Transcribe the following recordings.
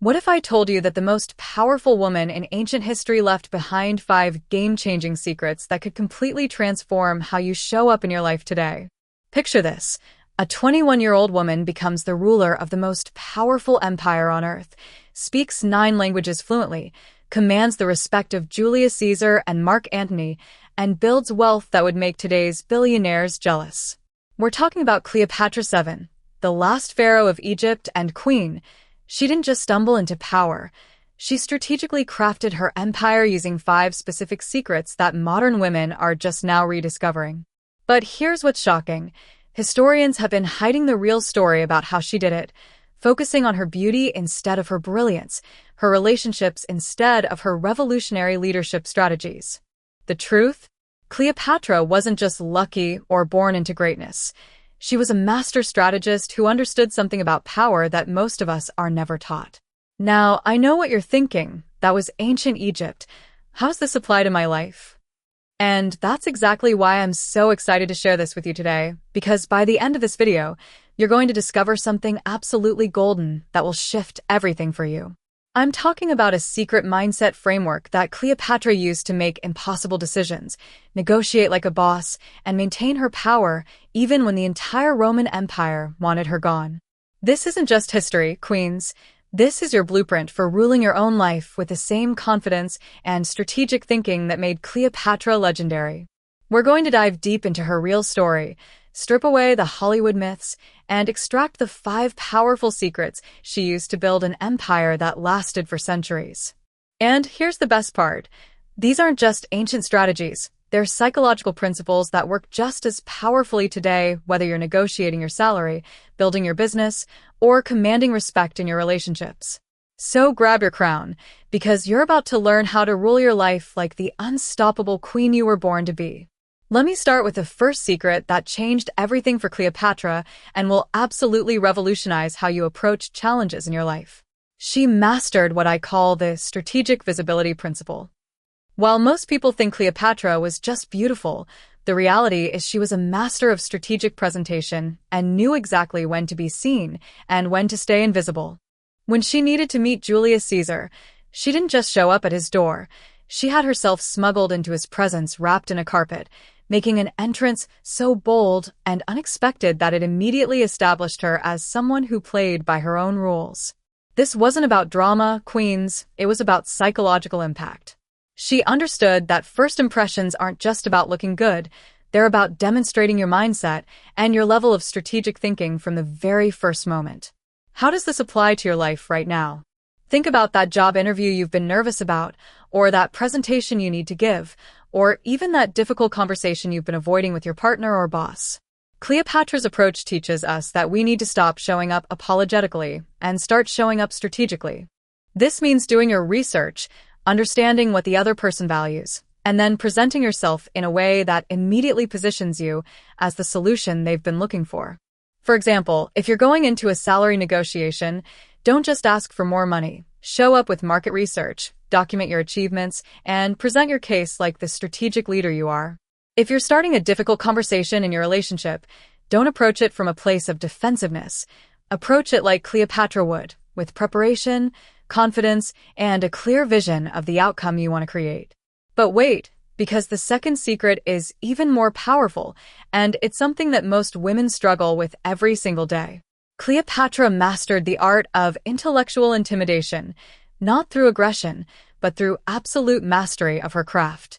What if I told you that the most powerful woman in ancient history left behind 5 game-changing secrets that could completely transform how you show up in your life today? Picture this. A 21-year-old woman becomes the ruler of the most powerful empire on Earth, speaks 9 languages fluently, commands the respect of Julius Caesar and Mark Antony, and builds wealth that would make today's billionaires jealous. We're talking about Cleopatra VII, the last pharaoh of Egypt and queen. She didn't just stumble into power. She strategically crafted her empire using 5 specific secrets that modern women are just now rediscovering. But here's what's shocking. Historians have been hiding the real story about how she did it, focusing on her beauty instead of her brilliance, her relationships instead of her revolutionary leadership strategies. The truth? Cleopatra wasn't just lucky or born into greatness. She was a master strategist who understood something about power that most of us are never taught. Now, I know what you're thinking. That was ancient Egypt. How does this apply to my life? And that's exactly why I'm so excited to share this with you today, because by the end of this video, you're going to discover something absolutely golden that will shift everything for you. I'm talking about a secret mindset framework that Cleopatra used to make impossible decisions, negotiate like a boss, and maintain her power even when the entire Roman Empire wanted her gone. This isn't just history, queens. This is your blueprint for ruling your own life with the same confidence and strategic thinking that made Cleopatra legendary. We're going to dive deep into her real story, strip away the Hollywood myths, and extract the 5 powerful secrets she used to build an empire that lasted for centuries. And here's the best part. These aren't just ancient strategies. They're psychological principles that work just as powerfully today, whether you're negotiating your salary, building your business, or commanding respect in your relationships. So grab your crown, because you're about to learn how to rule your life like the unstoppable queen you were born to be. Let me start with the first secret that changed everything for Cleopatra and will absolutely revolutionize how you approach challenges in your life. She mastered what I call the strategic visibility principle. While most people think Cleopatra was just beautiful, the reality is she was a master of strategic presentation and knew exactly when to be seen and when to stay invisible. When she needed to meet Julius Caesar, she didn't just show up at his door. She had herself smuggled into his presence wrapped in a carpet, making an entrance so bold and unexpected that it immediately established her as someone who played by her own rules. This wasn't about drama, queens, it was about psychological impact. She understood that first impressions aren't just about looking good, they're about demonstrating your mindset and your level of strategic thinking from the very first moment. How does this apply to your life right now? Think about that job interview you've been nervous about, or that presentation you need to give, or even that difficult conversation you've been avoiding with your partner or boss. Cleopatra's approach teaches us that we need to stop showing up apologetically and start showing up strategically. This means doing your research, understanding what the other person values, and then presenting yourself in a way that immediately positions you as the solution they've been looking for. For example, if you're going into a salary negotiation, don't just ask for more money. Show up with market research, document your achievements, and present your case like the strategic leader you are. If you're starting a difficult conversation in your relationship, don't approach it from a place of defensiveness. Approach it like Cleopatra would, with preparation, confidence, and a clear vision of the outcome you want to create. But wait, because the second secret is even more powerful, and it's something that most women struggle with every single day. Cleopatra mastered the art of intellectual intimidation, not through aggression, but through absolute mastery of her craft.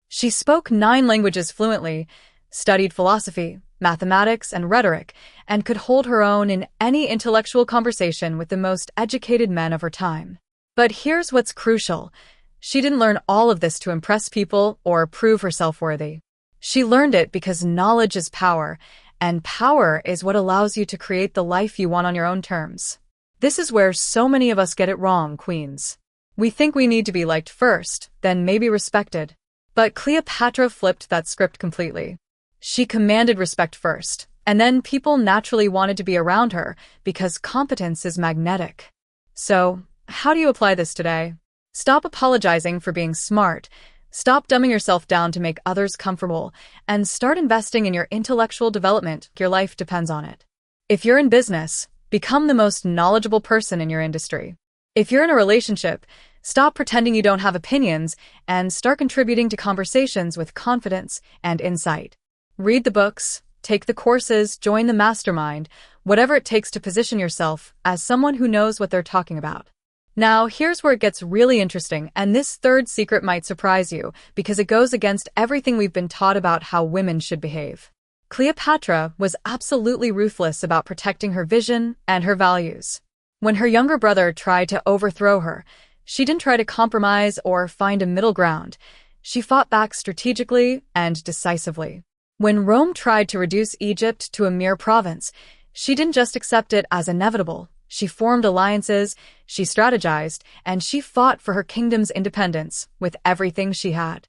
She spoke 9 languages fluently, studied philosophy, mathematics, and rhetoric, and could hold her own in any intellectual conversation with the most educated men of her time. But here's what's crucial. She didn't learn all of this to impress people or prove herself worthy. She learned it because knowledge is power, and power is what allows you to create the life you want on your own terms. This is where so many of us get it wrong, queens. We think we need to be liked first, then maybe respected. But Cleopatra flipped that script completely. She commanded respect first, and then people naturally wanted to be around her because competence is magnetic. So, how do you apply this today? Stop apologizing for being smart. Stop dumbing yourself down to make others comfortable, and start investing in your intellectual development. Your life depends on it. If you're in business, become the most knowledgeable person in your industry. If you're in a relationship, stop pretending you don't have opinions and start contributing to conversations with confidence and insight. Read the books, take the courses, join the mastermind, whatever it takes to position yourself as someone who knows what they're talking about. Now, here's where it gets really interesting, and this third secret might surprise you because it goes against everything we've been taught about how women should behave. Cleopatra was absolutely ruthless about protecting her vision and her values. When her younger brother tried to overthrow her, she didn't try to compromise or find a middle ground. She fought back strategically and decisively. When Rome tried to reduce Egypt to a mere province, she didn't just accept it as inevitable. She formed alliances, she strategized, and she fought for her kingdom's independence with everything she had.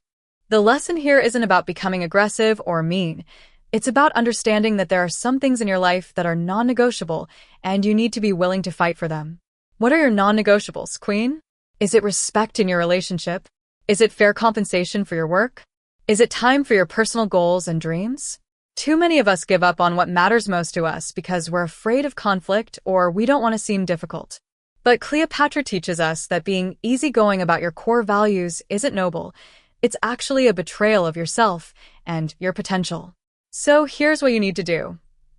The lesson here isn't about becoming aggressive or mean. It's about understanding that there are some things in your life that are non-negotiable, and you need to be willing to fight for them. What are your non-negotiables, Queen? Is it respect in your relationship? Is it fair compensation for your work? Is it time for your personal goals and dreams? Too many of us give up on what matters most to us because we're afraid of conflict or we don't want to seem difficult. But Cleopatra teaches us that being easygoing about your core values isn't noble. It's actually a betrayal of yourself and your potential. So here's what you need to do.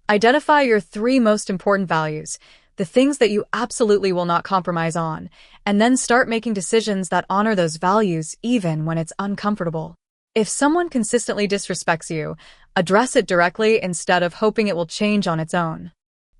Identify your 3 most important values, the things that you absolutely will not compromise on, and then start making decisions that honor those values even when it's uncomfortable. If someone consistently disrespects you, address it directly instead of hoping it will change on its own.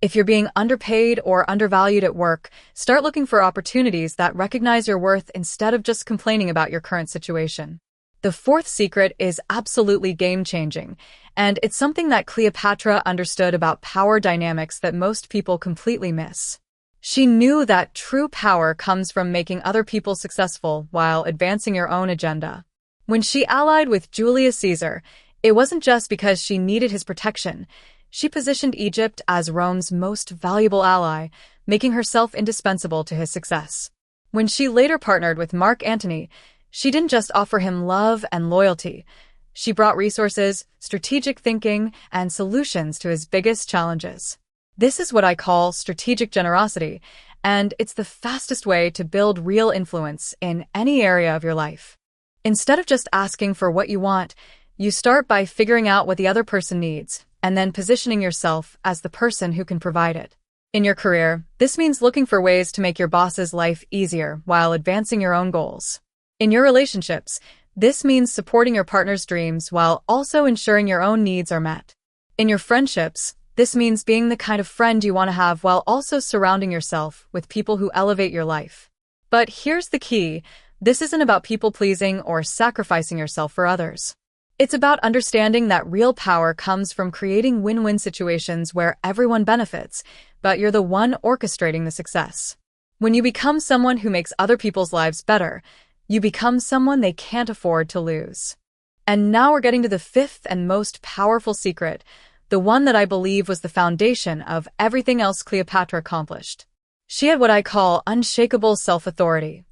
If you're being underpaid or undervalued at work, start looking for opportunities that recognize your worth instead of just complaining about your current situation. The 4th secret is absolutely game-changing, and it's something that Cleopatra understood about power dynamics that most people completely miss. She knew that true power comes from making other people successful while advancing your own agenda. When she allied with Julius Caesar, it wasn't just because she needed his protection. She positioned Egypt as Rome's most valuable ally, making herself indispensable to his success. When she later partnered with Mark Antony, she didn't just offer him love and loyalty. She brought resources, strategic thinking, and solutions to his biggest challenges. This is what I call strategic generosity, and it's the fastest way to build real influence in any area of your life. Instead of just asking for what you want, you start by figuring out what the other person needs, and then positioning yourself as the person who can provide it. In your career, this means looking for ways to make your boss's life easier while advancing your own goals. In your relationships, this means supporting your partner's dreams while also ensuring your own needs are met. In your friendships, this means being the kind of friend you want to have while also surrounding yourself with people who elevate your life. But here's the key. This isn't about people-pleasing or sacrificing yourself for others. It's about understanding that real power comes from creating win-win situations where everyone benefits, but you're the one orchestrating the success. When you become someone who makes other people's lives better, you become someone they can't afford to lose. And now we're getting to the 5th and most powerful secret, the one that I believe was the foundation of everything else Cleopatra accomplished. She had what I call unshakable self-authority,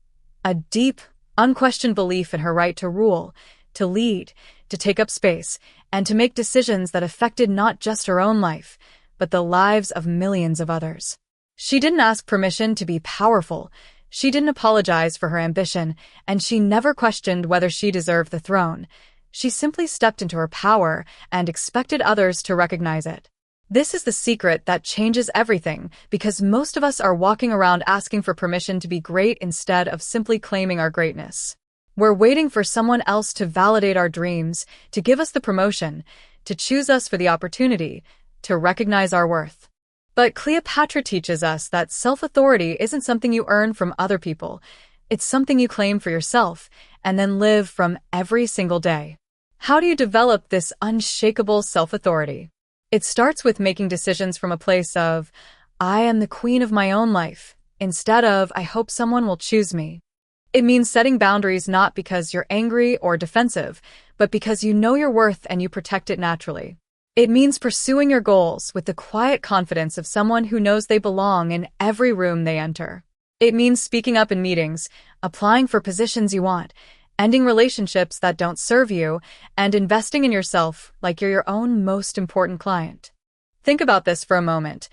a deep, unquestioned belief in her right to rule, to lead, to take up space, and to make decisions that affected not just her own life, but the lives of millions of others. She didn't ask permission to be powerful. She didn't apologize for her ambition, and she never questioned whether she deserved the throne. She simply stepped into her power and expected others to recognize it. This is the secret that changes everything, because most of us are walking around asking for permission to be great instead of simply claiming our greatness. We're waiting for someone else to validate our dreams, to give us the promotion, to choose us for the opportunity, to recognize our worth. But Cleopatra teaches us that self-authority isn't something you earn from other people. It's something you claim for yourself and then live from every single day. How do you develop this unshakable self-authority? It starts with making decisions from a place of, I am the queen of my own life, instead of, I hope someone will choose me. It means setting boundaries not because you're angry or defensive, but because you know your worth and you protect it naturally. It means pursuing your goals with the quiet confidence of someone who knows they belong in every room they enter. It means speaking up in meetings, applying for positions you want, ending relationships that don't serve you, and investing in yourself like you're your own most important client. Think about this for a moment.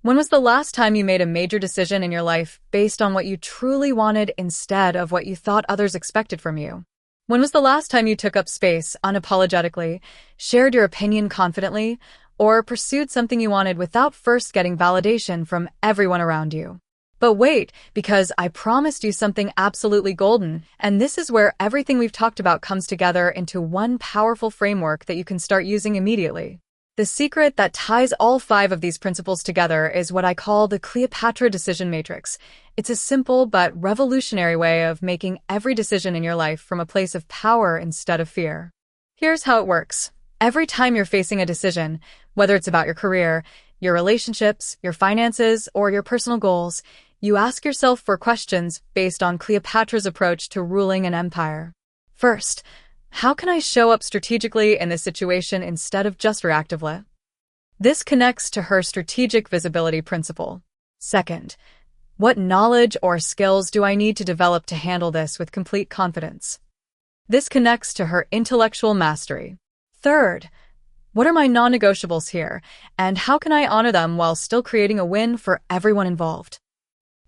When was the last time you made a major decision in your life based on what you truly wanted instead of what you thought others expected from you? When was the last time you took up space unapologetically, shared your opinion confidently, or pursued something you wanted without first getting validation from everyone around you? But wait, because I promised you something absolutely golden, and this is where everything we've talked about comes together into one powerful framework that you can start using immediately. The secret that ties all 5 of these principles together is what I call the Cleopatra decision matrix. It's a simple but revolutionary way of making every decision in your life from a place of power instead of fear. Here's how it works. Every time you're facing a decision, whether it's about your career, your relationships, your finances, or your personal goals, you ask yourself 4 questions based on Cleopatra's approach to ruling an empire. First, how can I show up strategically in this situation instead of just reactively? This connects to her strategic visibility principle. Second, what knowledge or skills do I need to develop to handle this with complete confidence? This connects to her intellectual mastery. Third, what are my non-negotiables here, and how can I honor them while still creating a win for everyone involved?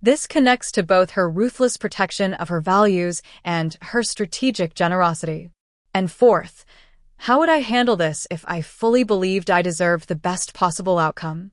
This connects to both her ruthless protection of her values and her strategic generosity. And fourth, how would I handle this if I fully believed I deserved the best possible outcome?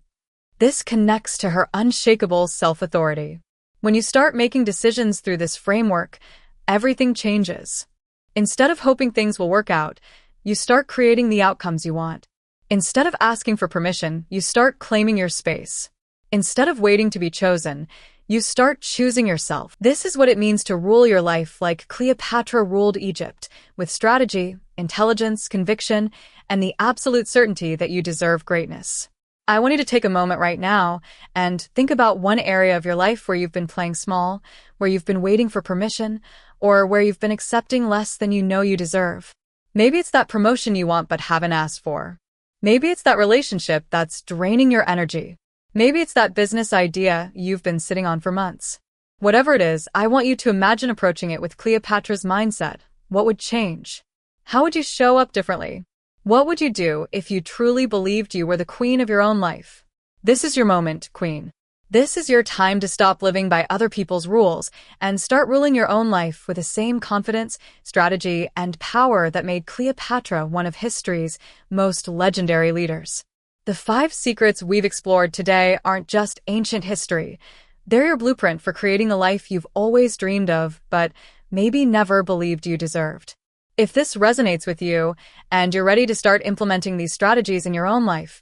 This connects to her unshakable self-authority. When you start making decisions through this framework, everything changes. Instead of hoping things will work out, you start creating the outcomes you want. Instead of asking for permission, you start claiming your space. Instead of waiting to be chosen, you start choosing yourself. This is what it means to rule your life like Cleopatra ruled Egypt, with strategy, intelligence, conviction, and the absolute certainty that you deserve greatness. I want you to take a moment right now and think about one area of your life where you've been playing small, where you've been waiting for permission, or where you've been accepting less than you know you deserve. Maybe it's that promotion you want but haven't asked for. Maybe it's that relationship that's draining your energy. Maybe it's that business idea you've been sitting on for months. Whatever it is, I want you to imagine approaching it with Cleopatra's mindset. What would change? How would you show up differently? What would you do if you truly believed you were the queen of your own life? This is your moment, queen. This is your time to stop living by other people's rules and start ruling your own life with the same confidence, strategy, and power that made Cleopatra one of history's most legendary leaders. The 5 secrets we've explored today aren't just ancient history. They're your blueprint for creating the life you've always dreamed of, but maybe never believed you deserved. If this resonates with you, and you're ready to start implementing these strategies in your own life,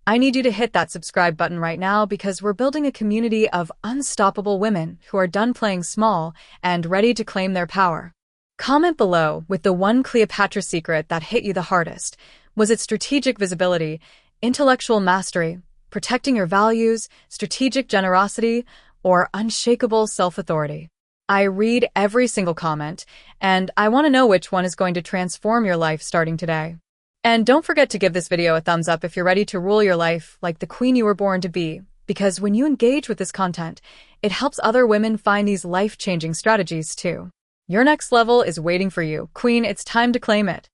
I need you to hit that subscribe button right now because we're building a community of unstoppable women who are done playing small and ready to claim their power. Comment below with the one Cleopatra secret that hit you the hardest. Was it strategic visibility, intellectual mastery, protecting your values, strategic generosity, or unshakable self-authority? I read every single comment, and I want to know which one is going to transform your life starting today. And don't forget to give this video a thumbs up if you're ready to rule your life like the queen you were born to be, because when you engage with this content, it helps other women find these life-changing strategies too. Your next level is waiting for you. Queen, it's time to claim it.